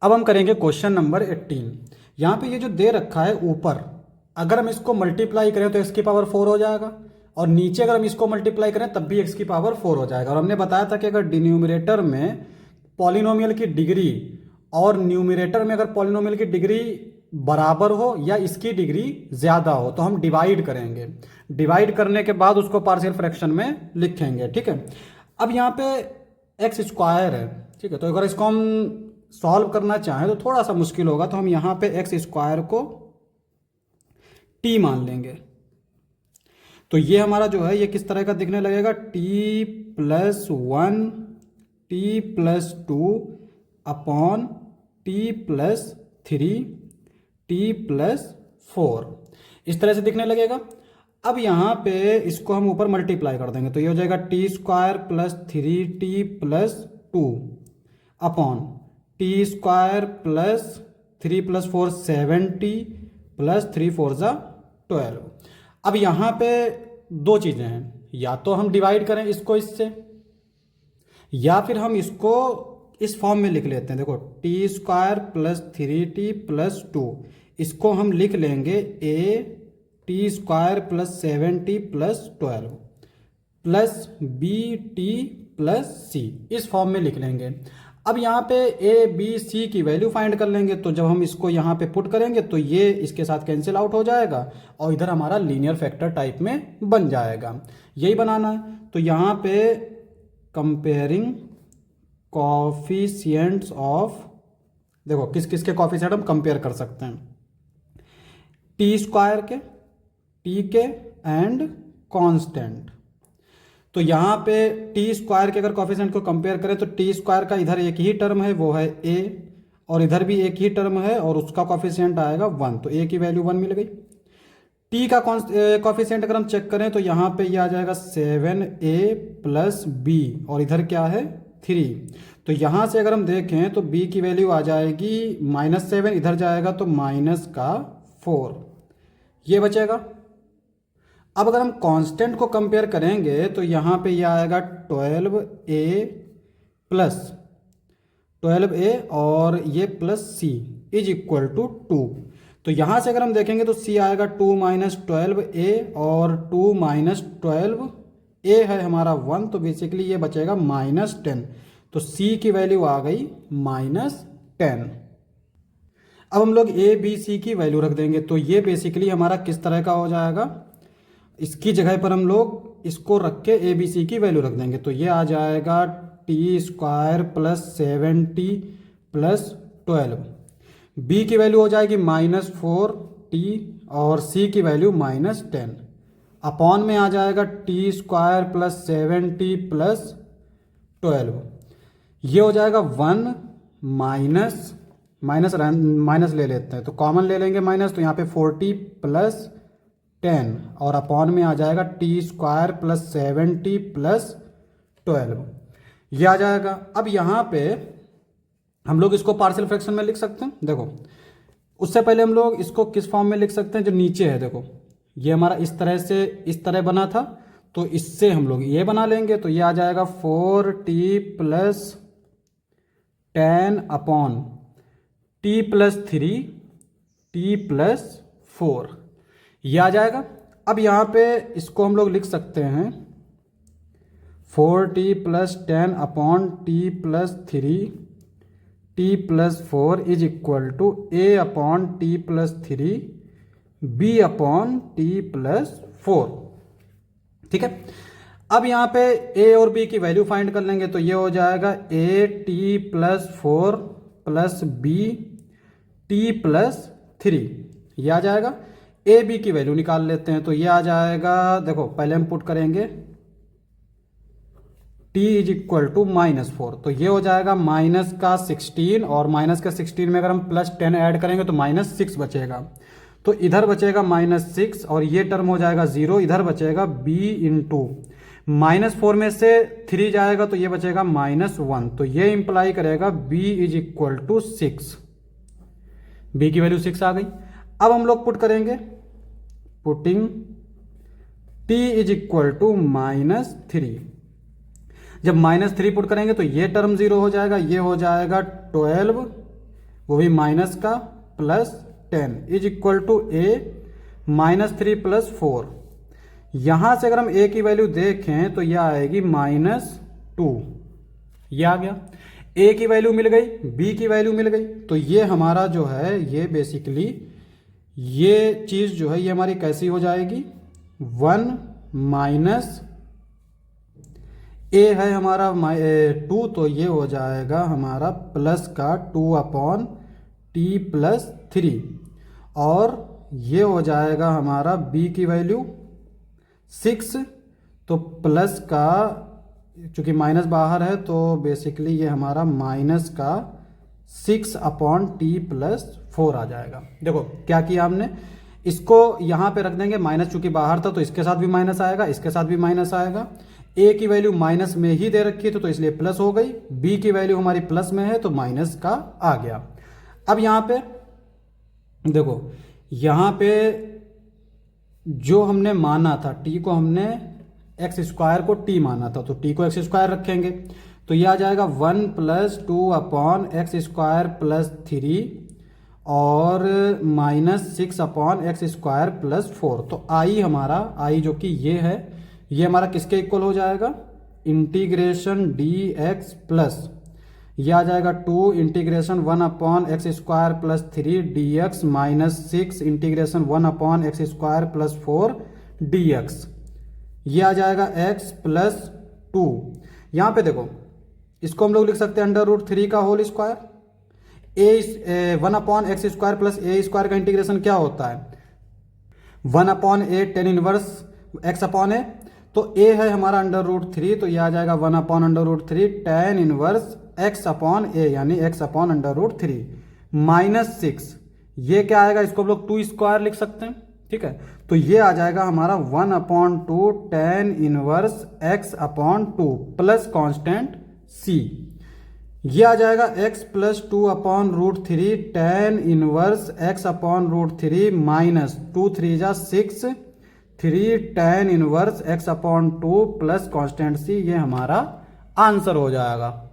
अब हम करेंगे क्वेश्चन नंबर 18। यहाँ पे ये जो दे रखा है ऊपर, अगर हम इसको मल्टीप्लाई करें तो एक्स की पावर 4 हो जाएगा, और नीचे अगर हम इसको मल्टीप्लाई करें तब भी एक्स की पावर 4 हो जाएगा। और हमने बताया था कि अगर डिन्यूमरेटर में पॉलिनोमियल की डिग्री और न्यूमरेटर में अगर पॉलिनोमियल की डिग्री बराबर हो या इसकी डिग्री ज़्यादा हो तो हम डिवाइड करेंगे। डिवाइड करने के बाद उसको पार्शियल फ्रैक्शन में लिखेंगे। ठीक है, अब यहाँ पे एक्स स्क्वायर है। ठीक है, तो अगर इसको हम सॉल्व करना चाहें तो थोड़ा सा मुश्किल होगा, तो हम यहाँ पे एक्स स्क्वायर को टी मान लेंगे। तो ये हमारा जो है ये किस तरह का दिखने लगेगा, T plus 1 T plus 2 upon T plus 3 T plus 4, इस तरह से दिखने लगेगा। अब यहाँ पे इसको हम ऊपर मल्टीप्लाई कर देंगे तो ये हो जाएगा T square plus 3t plus 2 upon T square plus 3 plus 4 7t plus 3 4 ज़ा 12। अब यहाँ पे दो चीज़ें हैं, या तो हम डिवाइड करें इसको इससे, या फिर हम इसको इस फॉर्म में लिख लेते हैं। देखो T square plus 3t plus 2, इसको हम लिख लेंगे a t square plus 7t plus 12 plus B T plus c, इस फॉर्म में लिख लेंगे। अब यहाँ पे ए बी सी की वैल्यू फाइंड कर लेंगे, तो जब हम इसको यहाँ पे पुट करेंगे तो ये इसके साथ कैंसिल आउट हो जाएगा और इधर हमारा लीनियर फैक्टर टाइप में बन जाएगा। यही बनाना है। तो यहाँ पे कंपेयरिंग कॉफिशिएंट्स ऑफ, देखो किस किस के कॉफिशिएंट हम कंपेयर कर सकते हैं, टी स्क्वायर के, टी के एंड कांस्टेंट। तो यहाँ पे टी स्क्वायर के अगर कॉफिशिएंट को कंपेयर करें तो टी स्क्वायर का इधर एक ही टर्म है वो है ए, और इधर भी एक ही टर्म है और उसका कॉफिशिएंट आएगा 1, तो ए की वैल्यू 1 मिल गई। टी का कॉफिशिएंट अगर हम चेक करें तो यहाँ पे ये आ जाएगा 7a प्लस बी, और इधर क्या है 3। तो यहाँ से अगर हम देखें तो b की वैल्यू आ जाएगी -7, इधर जाएगा तो -4, ये बचेगा। अब अगर हम कांस्टेंट को कंपेयर करेंगे तो यहाँ पे ये आएगा 12a प्लस 12a और ये plus c is equal to 2। तो यहाँ से अगर हम देखेंगे तो c आएगा 2 माइनस 12a और 2 माइनस 12a है हमारा 1, तो बेसिकली ये बचेगा -10। तो c की वैल्यू आ गई -10। अब हम लोग ए बी सी की वैल्यू रख देंगे, तो ये बेसिकली हमारा किस तरह का हो जाएगा, इसकी जगह पर हम लोग इसको रख के ए बी सी की वैल्यू रख देंगे। तो ये आ जाएगा T square plus 7t plus 12, B की वैल्यू हो जाएगी -4t और सी की वैल्यू -10, अपॉन में आ जाएगा T square plus 7t plus 12, ये हो जाएगा 1 माइनस माइनस ले लेते हैं तो कॉमन ले लेंगे माइनस, तो यहाँ पे 40 प्लस 10 और अपॉन में आ जाएगा T square plus 7t plus 12, ये आ जाएगा। अब यहाँ पे हम लोग इसको पार्शियल फ्रैक्शन में लिख सकते हैं। देखो उससे पहले हम लोग इसको किस फॉर्म में लिख सकते हैं, जो नीचे है देखो ये हमारा इस तरह से इस तरह बना था, तो इससे हम लोग ये बना लेंगे। तो ये आ जाएगा 4t plus 10 upon T plus 3 T plus 4, ये आ जाएगा। अब यहाँ पे इसको हम लोग लिख सकते हैं 4t plus 10 upon T plus 3 T plus 4 is equal to A upon T plus 3 B upon T plus 4। ठीक है, अब यहाँ पे ए और बी की वैल्यू फाइंड कर लेंगे, तो ये हो जाएगा A T plus 4 plus B T plus 3, ये आ जाएगा। ए बी की वैल्यू निकाल लेते हैं, तो ये आ जाएगा, देखो पहले हम पुट करेंगे t इज इक्वल टू -4, तो ये हो जाएगा माइनस का 16 और माइनस का 16 में अगर हम प्लस 10 ऐड करेंगे तो -6 बचेगा। तो इधर बचेगा -6 और ये टर्म हो जाएगा 0, इधर बचेगा b इंटू -4 में से 3 जाएगा तो ये बचेगा -1, तो ये इंप्लाई करेगा b is equal to 6, b की वैल्यू 6 आ गई। अब हम लोग पुट करेंगे, putting t is equal to -3, जब -3 पुट करेंगे तो ये टर्म 0 हो जाएगा, ये हो जाएगा 12 वो भी माइनस का plus 10 is equal to A -3 + 4। यहां से अगर हम ए की वैल्यू देखें तो यह आएगी -2, ये आ गया। ए की वैल्यू मिल गई, बी की वैल्यू मिल गई, तो ये हमारा जो है ये बेसिकली ये चीज जो है ये हमारी कैसी हो जाएगी, 1 माइनस ए है हमारा 2, तो ये हो जाएगा हमारा प्लस का 2/t+3, और ये हो जाएगा हमारा बी की वैल्यू 6, तो प्लस का, चूंकि माइनस बाहर है तो बेसिकली ये हमारा माइनस का 6/t+4 आ जाएगा। देखो क्या किया हमने, इसको यहां पे रख देंगे, माइनस चूंकि बाहर था तो इसके साथ भी माइनस आएगा, इसके साथ भी माइनस आएगा। ए की वैल्यू माइनस में ही दे रखी है तो इसलिए प्लस हो गई, बी की वैल्यू हमारी प्लस में है तो माइनस का आ गया। अब यहां पे देखो, यहां पे जो हमने माना था टी को, हमने x² को t माना था, तो t को x² रखेंगे तो यह आ जाएगा 1 + 2/x² + 3 और -6/x² + 4। तो i हमारा, i जो कि ये है, ये हमारा किसके इक्वल हो जाएगा, इंटीग्रेशन dx प्लस यह आ जाएगा 2 integration 1/x² + 3 dx -6 integration 1/x² + 4 dx, ये आ जाएगा x + 2। यहां पे देखो, इसको हम लोग लिख सकते हैं √3 का होल स्क्वायर। 1/x² + a² का इंटीग्रेशन क्या होता है, 1/a tan इनवर्स x/a, तो a है हमारा √3, तो यह आ जाएगा 1/√3 tan इनवर्स x/a यानी x/√3 -6, ये क्या आएगा, इसको हम लोग 2² लिख सकते हैं, ठीक है। तो ये आ जाएगा हमारा 1/2 tan inverse x/2 plus constant c, ये आ जाएगा x + 2/√3 tan inverse x/√3 minus 2 3 जा 6 3 tan inverse x/2 plus constant c, ये हमारा आंसर हो जाएगा।